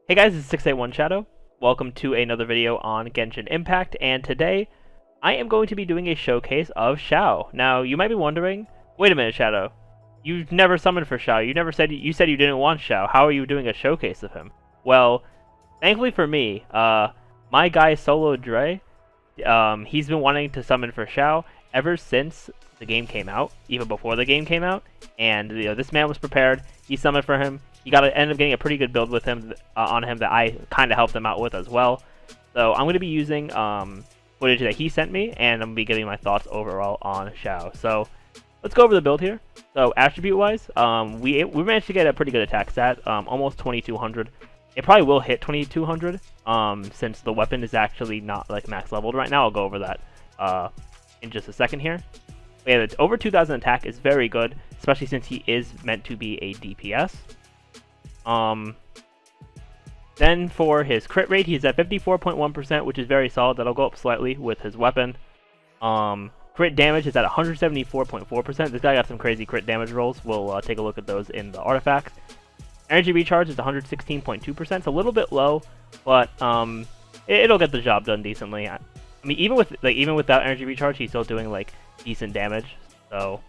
Hey guys, it's 681 Shadow. Welcome to another video on Genshin Impact, and today I am going to be doing a showcase of Xiao. Now, you might be wondering, wait a minute, Shadow. You've never summoned for Xiao. You said you didn't want Xiao. How are you doing a showcase of him? Well, thankfully for me, my guy Solo Dre, he's been wanting to summon for Xiao ever since the game came out, even before the game came out, and this man was prepared. He summoned for him. He ended up getting a pretty good build with him on him that I kind of helped him out with as well. So I'm going to be using footage that he sent me, and I'm going to be giving my thoughts overall on Xiao. So let's go over the build here. So attribute-wise, we managed to get a pretty good attack stat, almost 2200. It probably will hit 2200 since the weapon is actually not like max leveled right now. I'll go over that in just a second here. But yeah, it's over 2000 attack is very good, especially since he is meant to be a DPS. Then for his crit rate, he's at 54.1%, which is very solid. That'll go up slightly with his weapon. Crit damage is at 174.4%. This guy got some crazy crit damage rolls. We'll take a look at those in the artifacts. Energy recharge is 116.2%. It's a little bit low, but it'll get the job done decently. I mean, even without energy recharge, he's still doing like decent damage. So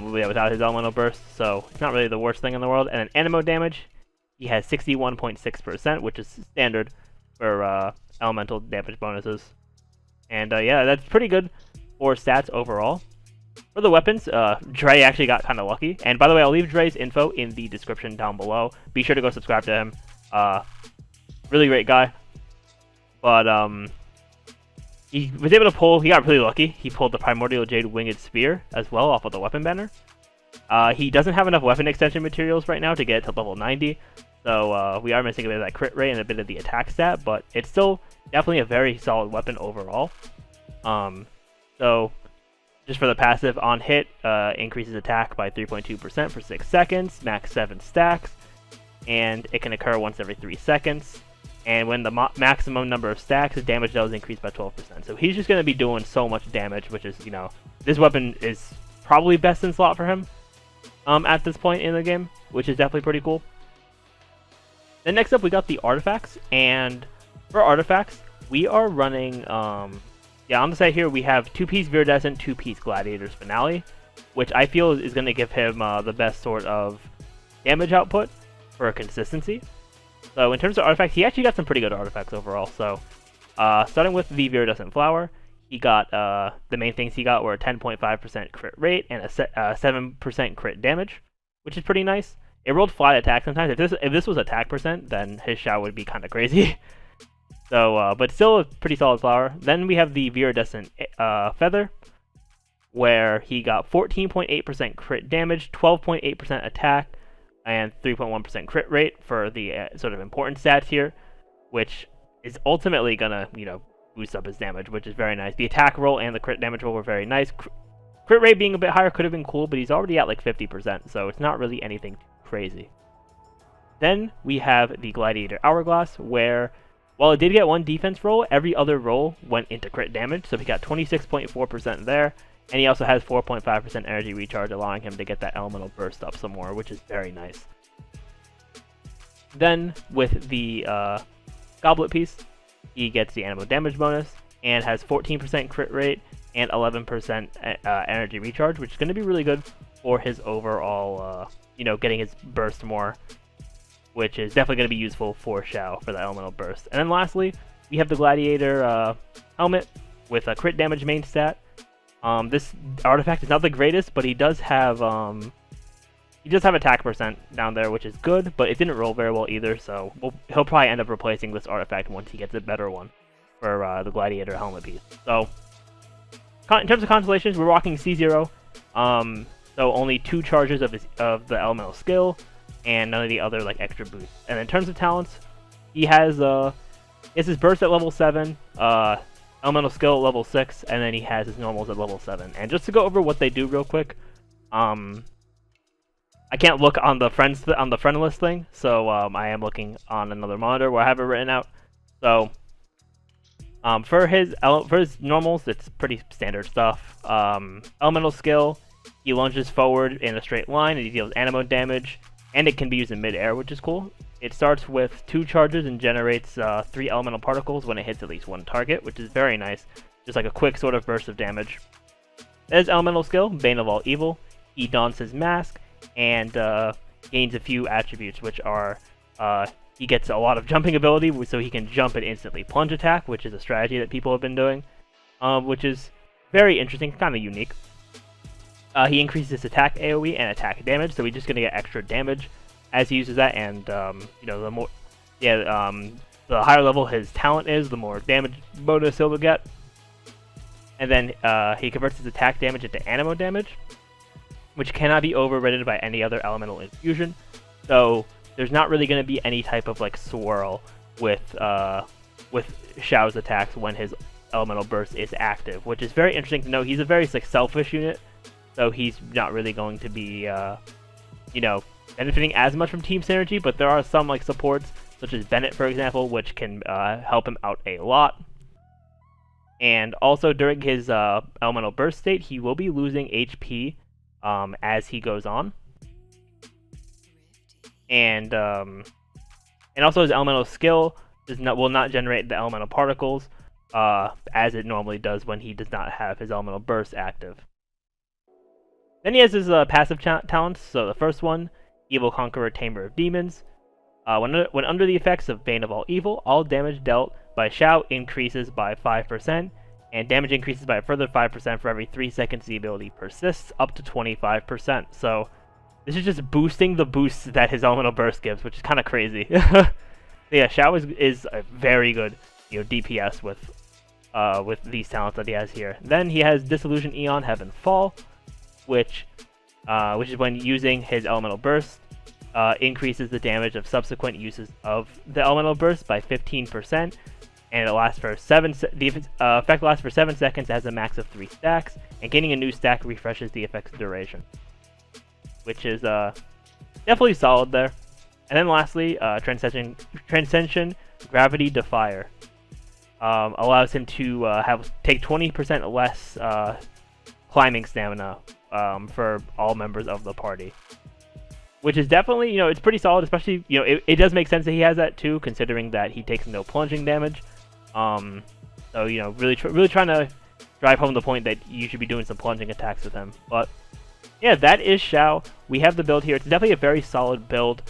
without his elemental burst, so it's not really the worst thing in the world. And then animo damage, he has 61.6%, which is standard for elemental damage bonuses. And yeah, that's pretty good for stats overall. For the weapons, Dre actually got kind of lucky. And by the way, I'll leave Dre's info in the description down below. Be sure to go subscribe to him. Really great guy. But he was able to pull, he got really lucky. He pulled the Primordial Jade Winged Spear as well off of the weapon banner. He doesn't have enough weapon extension materials right now to get to level 90. So we are missing a bit of that crit rate and a bit of the attack stat, but it's still definitely a very solid weapon overall. So just for the passive, on hit, increases attack by 3.2% for 6 seconds, max 7 stacks, and it can occur once every 3 seconds. And when the maximum number of stacks, his damage does increase by 12%. So he's just going to be doing so much damage, which is, this weapon is probably best in slot for him at this point in the game, which is definitely pretty cool. Then next up, we got the artifacts. And for artifacts, we are running, on the side here, we have 2-piece Viridescent, 2-piece Gladiator's Finale, which I feel is going to give him the best sort of damage output for consistency. So in terms of artifacts, he actually got some pretty good artifacts overall. So starting with the Viridescent Flower, he got the main things he got were a 10.5% crit rate and a 7% crit damage, which is pretty nice. It rolled flat attack sometimes. If this was attack percent, then his Xiao would be kind of crazy. So, but still a pretty solid flower. Then we have the Viridescent Feather, where he got 14.8% crit damage, 12.8% attack, and 3.1% crit rate for the sort of important stats here, which is ultimately gonna, boost up his damage, which is very nice. The attack roll and the crit damage roll were very nice. Crit rate being a bit higher could have been cool, but he's already at like 50%, so it's not really anything crazy. Then we have the Gladiator Hourglass, where while it did get one defense roll, every other roll went into crit damage, so he got 26.4% there. And he also has 4.5% energy recharge, allowing him to get that elemental burst up some more, which is very nice. Then, with the Goblet piece, he gets the animo damage bonus, and has 14% crit rate and 11% energy recharge, which is going to be really good for his overall, getting his burst more, which is definitely going to be useful for Xiao for the elemental burst. And then lastly, we have the Gladiator helmet with a crit damage main stat. This artifact is not the greatest, but he does have attack percent down there, which is good, but it didn't roll very well either, so he'll probably end up replacing this artifact once he gets a better one for the Gladiator helmet piece. So, in terms of constellations, we're rocking C0, so only 2 charges of the elemental skill, and none of the other like extra boosts. And in terms of talents, he has his burst at level 7, elemental skill at level 6, and then he has his normals at level 7. And just to go over what they do real quick, I can't look on the friend list thing, so I am looking on another monitor where I have it written out. So for his normals, it's pretty standard stuff. Elemental skill, he lunges forward in a straight line and he deals animo damage, and it can be used in mid-air, which is cool. It starts with 2 charges and generates 3 elemental particles when it hits at least 1 target, which is very nice. Just like a quick sort of burst of damage. His elemental skill, Bane of All Evil. He dons his mask and gains a few attributes, which are he gets a lot of jumping ability, so he can jump and instantly plunge attack, which is a strategy that people have been doing, which is very interesting, kind of unique. He increases his attack AoE and attack damage, so he's just gonna get extra damage as he uses that, and you know, the more, the higher level his talent is, the more damage bonus he'll get. And then he converts his attack damage into anemo damage, which cannot be overridden by any other elemental infusion. So there's not really going to be any type of like swirl with Xiao's attacks when his elemental burst is active, which is very interesting to know. He's a very like selfish unit, so he's not really going to be you know, benefiting as much from team synergy. But there are some like supports, such as Bennett, for example, which can help him out a lot. And also during his elemental burst state, he will be losing HP as he goes on. And also his elemental skill will not generate the elemental particles as it normally does when he does not have his elemental burst active. Then he has his passive talents. So the first one, Evil Conqueror, Tamer of Demons. When under the effects of Bane of All Evil, all damage dealt by Xiao increases by 5%, and damage increases by a further 5% for every 3 seconds the ability persists, up to 25%. So this is just boosting the boosts that his elemental burst gives, which is kind of crazy. So yeah, Xiao is a very good, you know, DPS with these talents that he has here. Then he has Disillusion Eon Heaven Fall, which is when using his elemental burst. Increases the damage of subsequent uses of the elemental burst by 15%, and it lasts for the effect lasts for 7 seconds, has a max of 3 stacks, and gaining a new stack refreshes the effect's duration, which is definitely solid there. And then lastly, Transcension Gravity Defier allows him to take 20% less climbing stamina for all members of the party. Which is definitely, you know, it's pretty solid, especially, you know, it does make sense that he has that too, considering that he takes no plunging damage. So, you know, really trying to drive home the point that you should be doing some plunging attacks with him. But, yeah, that is Xiao. We have the build here. It's definitely a very solid build.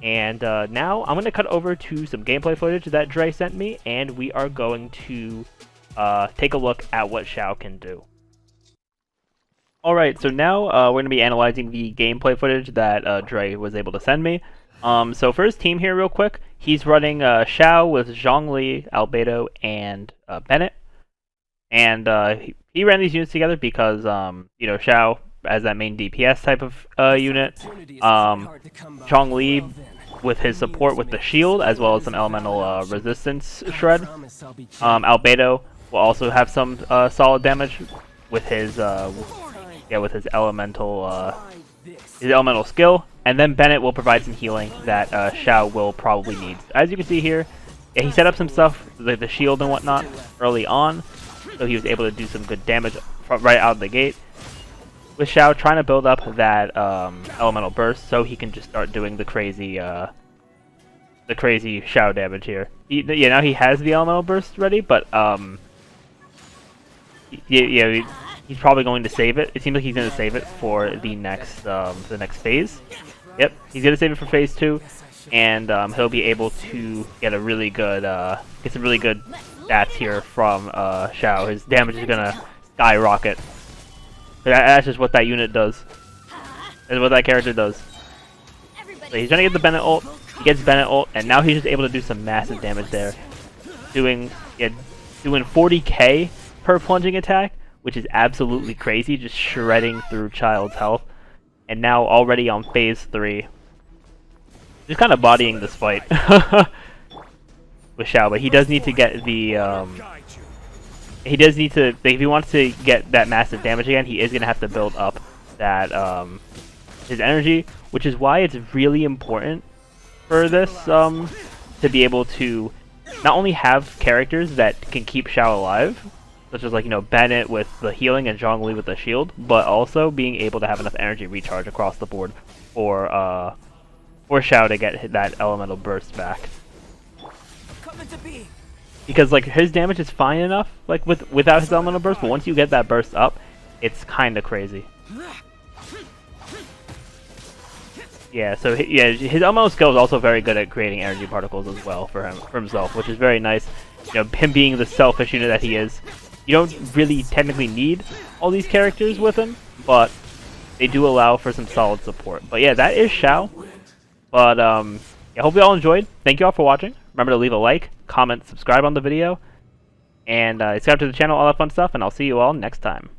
And now I'm going to cut over to some gameplay footage that Dre sent me, and we are going to take a look at what Xiao can do. Alright, so now we're going to be analyzing the gameplay footage that Dre was able to send me. So for his team here real quick, he's running Xiao with Zhongli, Albedo, and Bennett. And he ran these units together because, you know, Xiao as that main DPS type of unit. Zhongli with his support with the shield, as well as some elemental resistance shred. Albedo will also have some solid damage with his with his elemental skill, and then Bennett will provide some healing that Xiao will probably need. As you can see here, yeah, he set up some stuff like the shield and whatnot early on, so he was able to do some good damage right out of the gate. With Xiao trying to build up that elemental burst, so he can just start doing the crazy Xiao damage here. Yeah, now he has the elemental burst ready, but he's probably going to save it. It seems like he's going to save it for the next phase. Yep, he's going to save it for phase 2, and he'll be able to get a really good get some really good stats here from Xiao. His damage is going to skyrocket. That's just what that unit does. That's what that character does. So he's going to get the Bennett ult. He gets Bennett ult, and now he's just able to do some massive damage there, doing 40k per plunging attack, which is absolutely crazy, just shredding through Child's health. And now already on phase 3. Just kind of bodying this fight with Xiao, but he does need to get the he does need to, if he wants to get that massive damage again, he is going to have to build up that his energy, which is why it's really important for this to be able to not only have characters that can keep Xiao alive, such as, like, you know, Bennett with the healing and Zhongli with the shield, but also being able to have enough energy recharge across the board for for Xiao to get that elemental burst back. Coming to be. Because like his damage is fine enough, like without his elemental burst, but once you get that burst up, it's kind of crazy. Yeah, so yeah, his elemental skill is also very good at creating energy particles as well for himself, which is very nice. You know, him being the selfish unit that he is. You don't really technically need all these characters with him, but they do allow for some solid support. But yeah, that is Xiao. But yeah, hope you all enjoyed. Thank you all for watching. Remember to leave a like, comment, subscribe on the video, and subscribe to the channel, all that fun stuff, and I'll see you all next time.